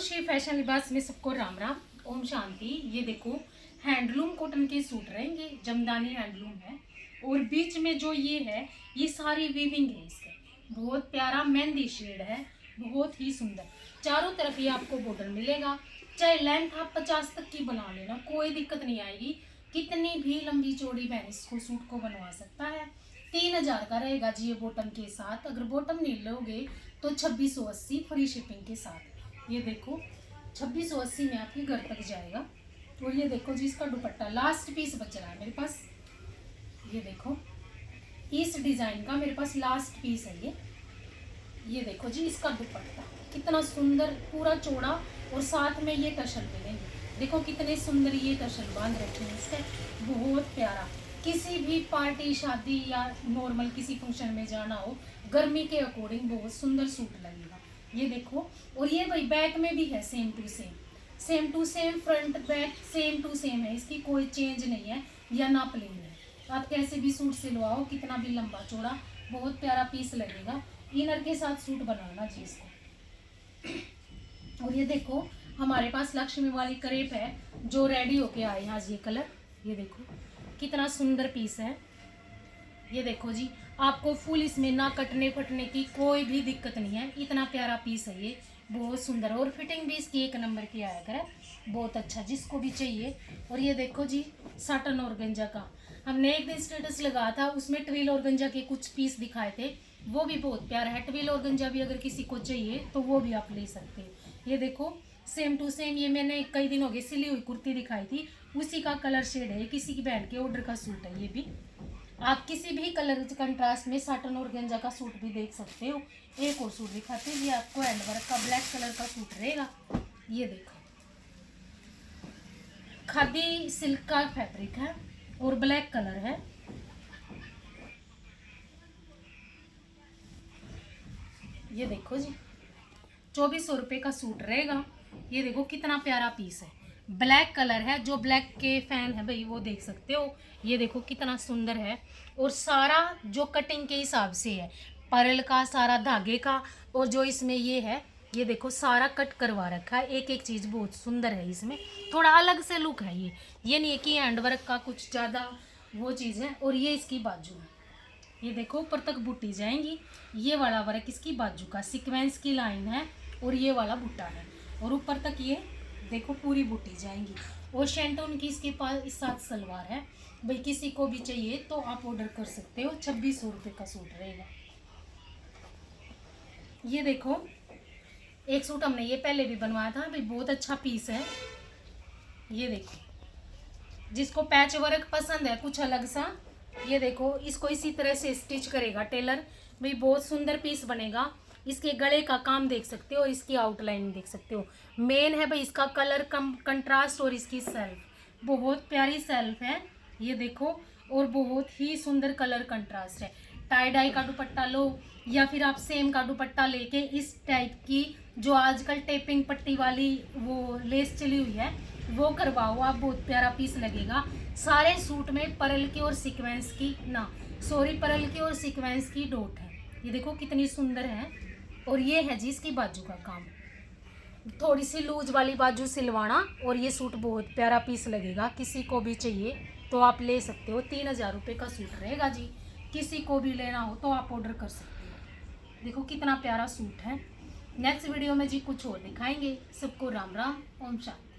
Shri fashion लिबास में सबको राम राम, ओम शांति। ये देखो हैंडलूम कॉटन के सूट रहेंगे, जमदानी हैंडलूम है। और बीच में जो ये है, ये सारी वीविंग है इसका। बहुत प्यारा मेहंदी शेड है, बहुत ही सुंदर। चारों तरफ ये आपको बॉर्डर मिलेगा। चाहे लेंथ आप 50 तक की बना लेना, कोई दिक्कत नहीं आएगी। कितनी भी लंबी चौड़ी बहन इसको सूट को बनवा सकता है। 3000 का रहेगा जी ये बॉटम के साथ। अगर बॉटम नहीं लोगे तो 2680 फ्री शिपिंग के साथ। ये देखो 2680 में आपके घर तक जाएगा। और ये देखो जी इसका दुपट्टा लास्ट पीस बच रहा है मेरे पास। ये देखो इस डिजाइन का मेरे पास लास्ट पीस है ये देखो जी इसका दुपट्टा कितना सुंदर, पूरा चौड़ा। और साथ में ये टसल मिलेंगे। देखो कितने सुंदर ये टसल बांध रखे हैं इसके, बहुत प्यारा। किसी भी पार्टी शादी या नॉर्मल किसी फंक्शन में जाना हो, गर्मी के अकॉर्डिंग बहुत सुंदर सूट लगेगा। ये देखो। और ये भाई बैक में भी है same to same, same to same front back same to same है, इसकी कोई चेंज नहीं है या ना प्लेन है। आप कैसे भी सूट सिलवाओ, कितना भी लंबा चौड़ा, बहुत प्यारा पीस लगेगा। इनर के साथ सूट बनाना जी इसको। और ये देखो हमारे पास लक्ष्मी वाली क्रेप है जो रेडी होके आई है आज। ये कलर ये देखो कितना सुंदर पीस है। ये देखो जी आपको फुल इसमें ना कटने फटने की कोई भी दिक्कत नहीं है, इतना प्यारा पीस है ये, बहुत सुंदर। और फिटिंग भी इसकी एक नंबर की आया करे, बहुत अच्छा, जिसको भी चाहिए। और ये देखो जी साटन ऑर्गेंजा का हमने एक दिन स्टेटस लगाया था, उसमें ट्विल ऑर्गेंजा के कुछ पीस दिखाए थे, वो भी बहुत प्यारा है। ट्विल ऑर्गेंजा भी अगर किसी को चाहिए तो वो भी आप ले सकते हैं। ये देखो सेम टू सेम, ये मैंने कई दिन हो गए सिली हुई कुर्ती दिखाई थी, उसी का कलर शेड है। किसी की बहन के ऑर्डर का सूट है ये भी। आप किसी भी कलर कंट्रास्ट में साटन और गेंजा का सूट भी देख सकते हो। एक और सूट दिखाते हैं, ये आपको हैंड वर्क का ब्लैक कलर का सूट रहेगा। ये देखो खादी सिल्क का फैब्रिक है और ब्लैक कलर है। ये देखो जी 2400 रुपये का सूट रहेगा। ये देखो कितना प्यारा पीस है, ब्लैक कलर है। जो ब्लैक के फैन है भाई वो देख सकते हो। ये देखो कितना सुंदर है। और सारा जो कटिंग के हिसाब से है, पर्ल का सारा धागे का। और जो इसमें ये है, ये देखो सारा कट करवा रखा है, एक एक चीज़ बहुत सुंदर है इसमें, थोड़ा अलग से लुक है ये नहीं है कि हैंड वर्क का कुछ ज़्यादा वो चीज़ है। और ये इसकी बाजू है, ये देखो ऊपर तक बूटी जाएंगी। ये वाला वर्क इसकी बाजू का सीक्वेंस की लाइन है और ये वाला बूटा है। और ऊपर तक ये देखो पूरी बूटी जाएंगी। और शेंटोन की इसके पास इस साथ सलवार है। भाई किसी को भी चाहिए तो आप ऑर्डर कर सकते हो। 2600 रुपये का सूट रहेगा। ये देखो एक सूट हमने ये पहले भी बनवाया था भाई, बहुत अच्छा पीस है। ये देखो जिसको पैच वर्क पसंद है कुछ अलग सा, ये देखो इसको इसी तरह से स्टिच करेगा टेलर भाई, बहुत सुंदर पीस बनेगा। इसके गले का काम देख सकते हो, इसकी आउटलाइन देख सकते हो। मेन है भाई इसका कलर कम कंट्रास्ट और इसकी सेल्फ, बहुत प्यारी सेल्फ है ये देखो। और बहुत ही सुंदर कलर कंट्रास्ट है। टाई डाई का दुपट्टा लो या फिर आप सेम का दुपट्टा लेके इस टाइप की जो आजकल टेपिंग पट्टी वाली वो लेस चली हुई है वो करवाओ आप, बहुत प्यारा पीस लगेगा। सारे सूट में पर्ल की और सीक्वेंस की पर्ल की और सीक्वेंस की डॉट है। ये देखो कितनी सुंदर है। और ये है जी इसकी बाजू का काम, थोड़ी सी लूज वाली बाजू सिलवाना। और ये सूट बहुत प्यारा पीस लगेगा, किसी को भी चाहिए तो आप ले सकते हो। 3000 रुपये का सूट रहेगा जी, किसी को भी लेना हो तो आप ऑर्डर कर सकते हो। देखो कितना प्यारा सूट है। नेक्स्ट वीडियो में जी कुछ और दिखाएंगे। सबको राम राम, ओम शांति।